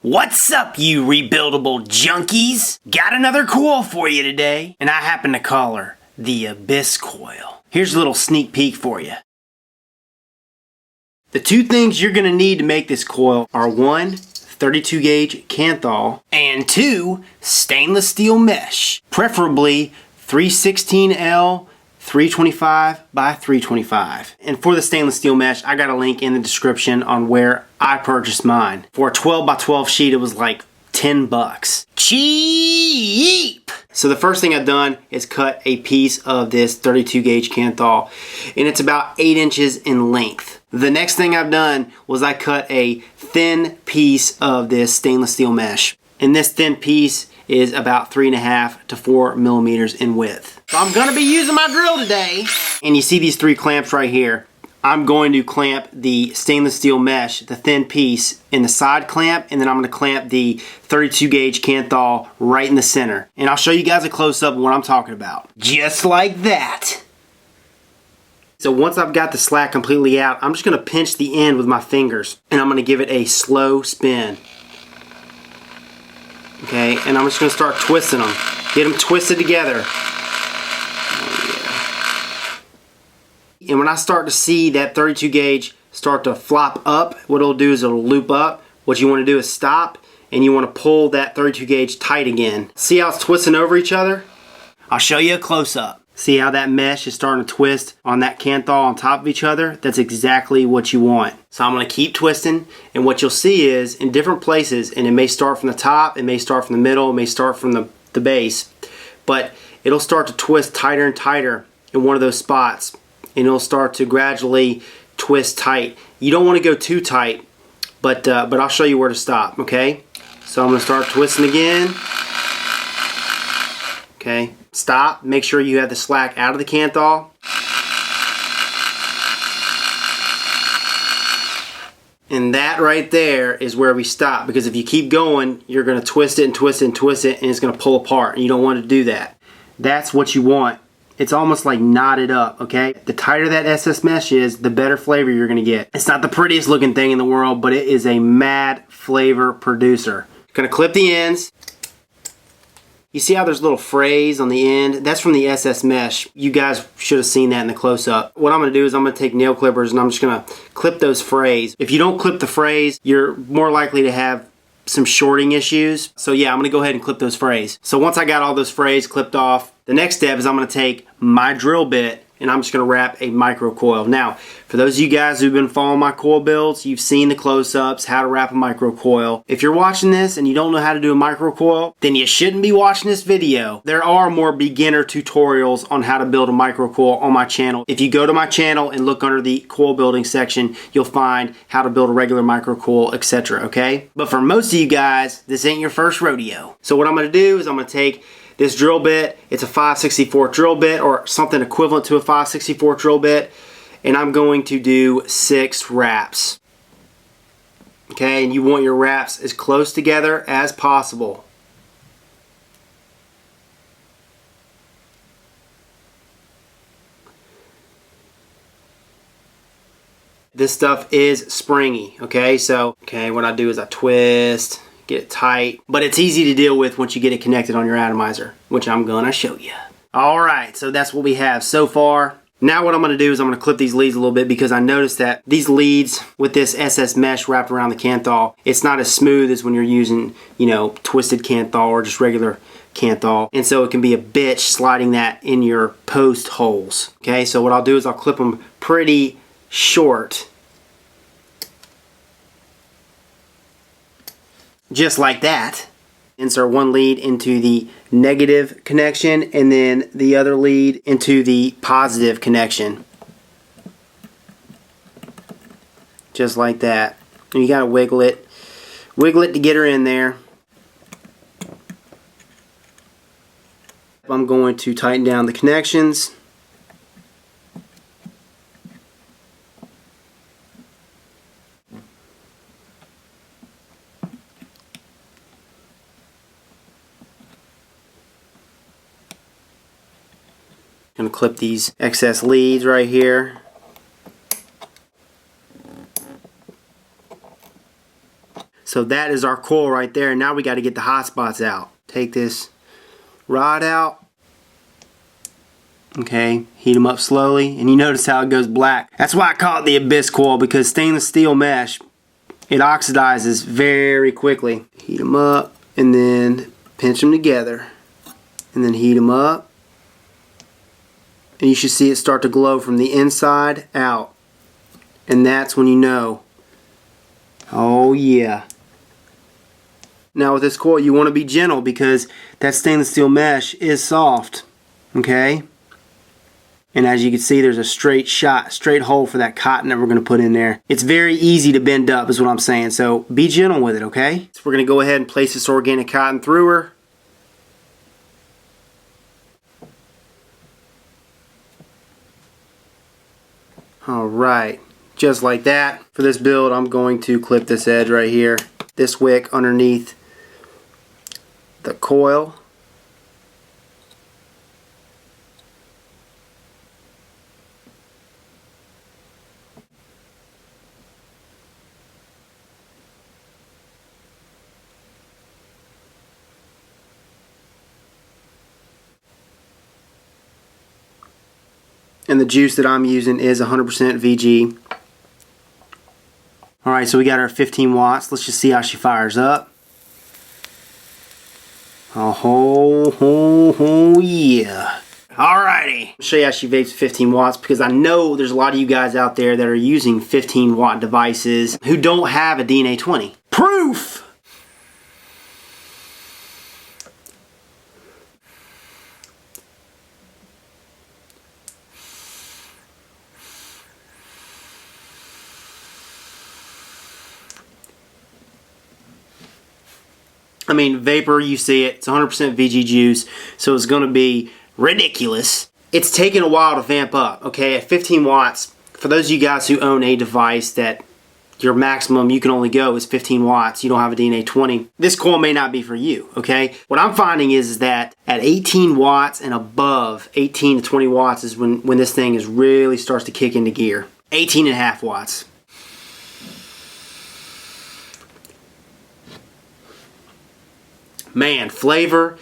What's up, you rebuildable junkies? Got another coil for you today, and I happen to call her the Abyss Coil. Here's a little sneak peek for you. The two things you're going to need to make this coil are 1, 32 gauge Kanthal, and 2, stainless steel mesh, preferably 316L 325 by 325. And for the stainless steel mesh, I got a link in the description on where I purchased mine. For a 12 by 12 sheet, it was like 10 bucks. Cheap! So the first thing I've done is cut a piece of this 32 gauge Kanthal, and it's about 8 inches in length. The next thing I've done was I cut a thin piece of this stainless steel mesh. And this thin piece is about 3.5 to 4 millimeters in width. So I'm gonna be using my drill today. And you see these 3 clamps right here. I'm going to clamp the stainless steel mesh, the thin piece, in the side clamp, and then I'm gonna clamp the 32 gauge Kanthal right in the center. And I'll show you guys a close-up of what I'm talking about. Just like that. So once I've got the slack completely out, I'm just gonna pinch the end with my fingers, and I'm gonna give it a slow spin. Okay, and I'm just going to start twisting them. Get them twisted together. Oh, yeah. And when I start to see that 32 gauge start to flop up, what it'll do is it'll loop up. What you want to do is stop, and you want to pull that 32 gauge tight again. See how it's twisting over each other? I'll show you a close-up. See how that mesh is starting to twist on that Kanthal on top of each other? That's exactly what you want. So I'm going to keep twisting, and what you'll see is in different places, and it may start from the top, it may start from the middle, it may start from the base, but it'll start to twist tighter and tighter in one of those spots, and it'll start to gradually twist tight. You don't want to go too tight, but I'll show you where to stop, okay? So I'm going to start twisting again. Okay, stop. Make sure you have the slack out of the Kanthal. And that right there is where we stop, because if you keep going, you're going to twist it and twist it and twist it, and it's going to pull apart, and you don't want to do that. That's what you want. It's almost like knotted up, okay? The tighter that SS mesh is, the better flavor you're going to get. It's not the prettiest looking thing in the world, but it is a mad flavor producer. Going to clip the ends. You see how there's little frays on the end? That's from the SS mesh. You guys should have seen that in the close-up. What I'm going to do is I'm going to take nail clippers and I'm just going to clip those frays. If you don't clip the frays, you're more likely to have some shorting issues. So yeah, I'm going to go ahead and clip those frays. So once I got all those frays clipped off, the next step is I'm going to take my drill bit and I'm just going to wrap a micro coil. Now, for those of you guys who've been following my coil builds, you've seen the close-ups, how to wrap a micro coil. If you're watching this and you don't know how to do a micro coil, then you shouldn't be watching this video. There are more beginner tutorials on how to build a micro coil on my channel. If you go to my channel and look under the coil building section, you'll find how to build a regular micro coil, etc. Okay? But for most of you guys, this ain't your first rodeo. So what I'm going to do is I'm going to take this drill bit, it's a 5/64 drill bit or something equivalent to a 5/64 drill bit, and I'm going to do 6 wraps. Okay, and you want your wraps as close together as possible. This stuff is springy, okay? So, what I do is I twist, get it tight, but it's easy to deal with once you get it connected on your atomizer, which I'm gonna show you. Alright, so that's what we have so far. Now what I'm gonna do is I'm gonna clip these leads a little bit, because I noticed that these leads with this SS mesh wrapped around the Kanthal, it's not as smooth as when you're using, you know, twisted Kanthal or just regular Kanthal, and so it can be a bitch sliding that in your post holes. Okay, so what I'll do is I'll clip them pretty short, just like that. Insert one lead into the negative connection and then the other lead into the positive connection. Just like that. And you gotta wiggle it. Wiggle it to get her in there. I'm going to tighten down the connections. Gonna clip these excess leads right here. So that is our coil right there. And now we got to get the hot spots out. Take this rod out. Okay, heat them up slowly. And you notice how it goes black. That's why I call it the Abyss Coil, because stainless steel mesh, it oxidizes very quickly. Heat them up and then pinch them together. And then heat them up. And you should see it start to glow from the inside out. And that's when you know, oh yeah. Now with this coil, you want to be gentle because that stainless steel mesh is soft. Okay? And as you can see, there's a straight hole for that cotton that we're going to put in there. It's very easy to bend up is what I'm saying. So be gentle with it, okay? So we're going to go ahead and place this organic cotton through her. Alright, just like that. For this build, I'm going to clip this edge right here, this wick underneath the coil. And the juice that I'm using is 100% VG. Alright, so we got our 15 watts. Let's just see how she fires up. Oh, yeah. Alrighty. I'll show you how she vapes 15 watts because I know there's a lot of you guys out there that are using 15 watt devices who don't have a DNA 20. Proof! I mean, vapor, you see it, it's 100% VG juice, so it's going to be ridiculous. It's taken a while to vamp up, okay, at 15 watts. For those of you guys who own a device that your maximum you can only go is 15 watts, you don't have a DNA 20, this coil may not be for you, okay? What I'm finding is that at 18 watts and above, 18 to 20 watts is when this thing really starts to kick into gear. 18.5 watts. Man, flavor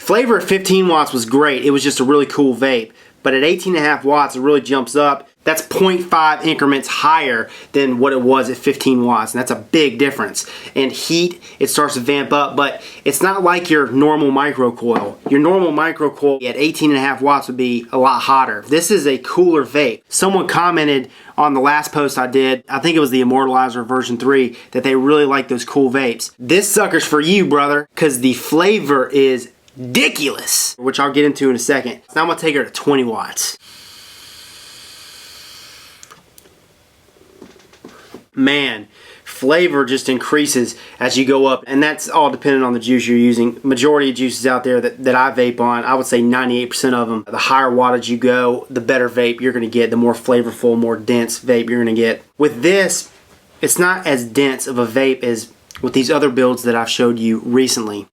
at 15 watts was great. It was just a really cool vape. But at 18.5 watts, it really jumps up. That's 0.5 increments higher than what it was at 15 watts. And that's a big difference. And heat, it starts to vamp up. But it's not like your normal micro coil. Your normal micro coil at 18.5 watts would be a lot hotter. This is a cooler vape. Someone commented on the last post I did, I think it was the Immortalizer version 3, that they really like those cool vapes. This sucker's for you, brother, because the flavor is ridiculous, which I'll get into in a second. Now I'm going to take her to 20 watts. Man, flavor just increases as you go up, and that's all dependent on the juice you're using. Majority of juices out there that I vape on, I would say 98% of them, the higher wattage you go, the better vape you're going to get, the more flavorful, more dense vape you're going to get. With this, it's not as dense of a vape as with these other builds that I've showed you recently.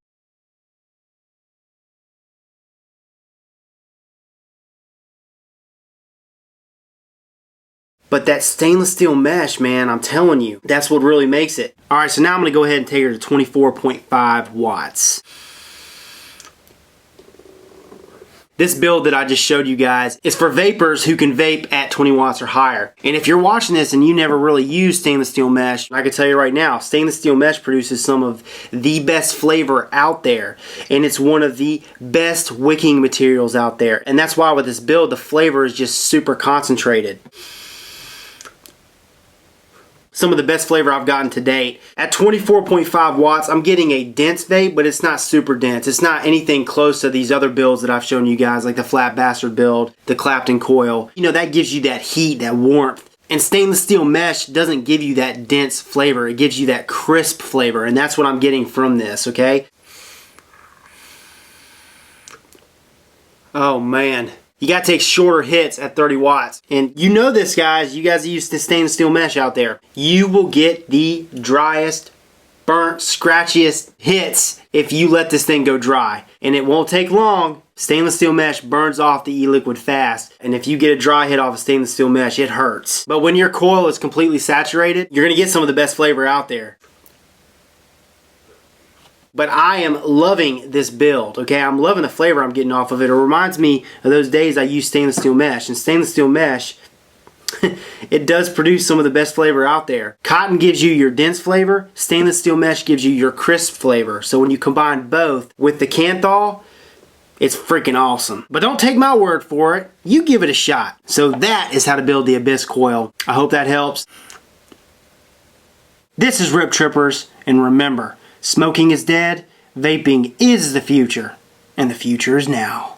But that stainless steel mesh, man, I'm telling you, that's what really makes it. Alright, so now I'm going to go ahead and take her to 24.5 watts. This build that I just showed you guys is for vapors who can vape at 20 watts or higher. And if you're watching this and you never really use stainless steel mesh, I can tell you right now, stainless steel mesh produces some of the best flavor out there. And it's one of the best wicking materials out there. And that's why with this build, the flavor is just super concentrated. Some of the best flavor I've gotten to date. At 24.5 watts, I'm getting a dense vape, but it's not super dense. It's not anything close to these other builds that I've shown you guys, like the Flat Bastard build, the Clapton Coil. You know, that gives you that heat, that warmth. And stainless steel mesh doesn't give you that dense flavor. It gives you that crisp flavor, and that's what I'm getting from this, okay? Oh, man. You gotta take shorter hits at 30 watts. And you know this, guys. You guys use the stainless steel mesh out there. You will get the driest, burnt, scratchiest hits if you let this thing go dry. And it won't take long. Stainless steel mesh burns off the e-liquid fast. And if you get a dry hit off of stainless steel mesh, it hurts. But when your coil is completely saturated, you're gonna get some of the best flavor out there. But I am loving this build, okay? I'm loving the flavor I'm getting off of it. It reminds me of those days I used stainless steel mesh. And stainless steel mesh, it does produce some of the best flavor out there. Cotton gives you your dense flavor. Stainless steel mesh gives you your crisp flavor. So when you combine both with the Kanthal, it's freaking awesome. But don't take my word for it. You give it a shot. So that is how to build the Abyss Coil. I hope that helps. This is Rip Trippers, and remember, smoking is dead, vaping is the future, and the future is now.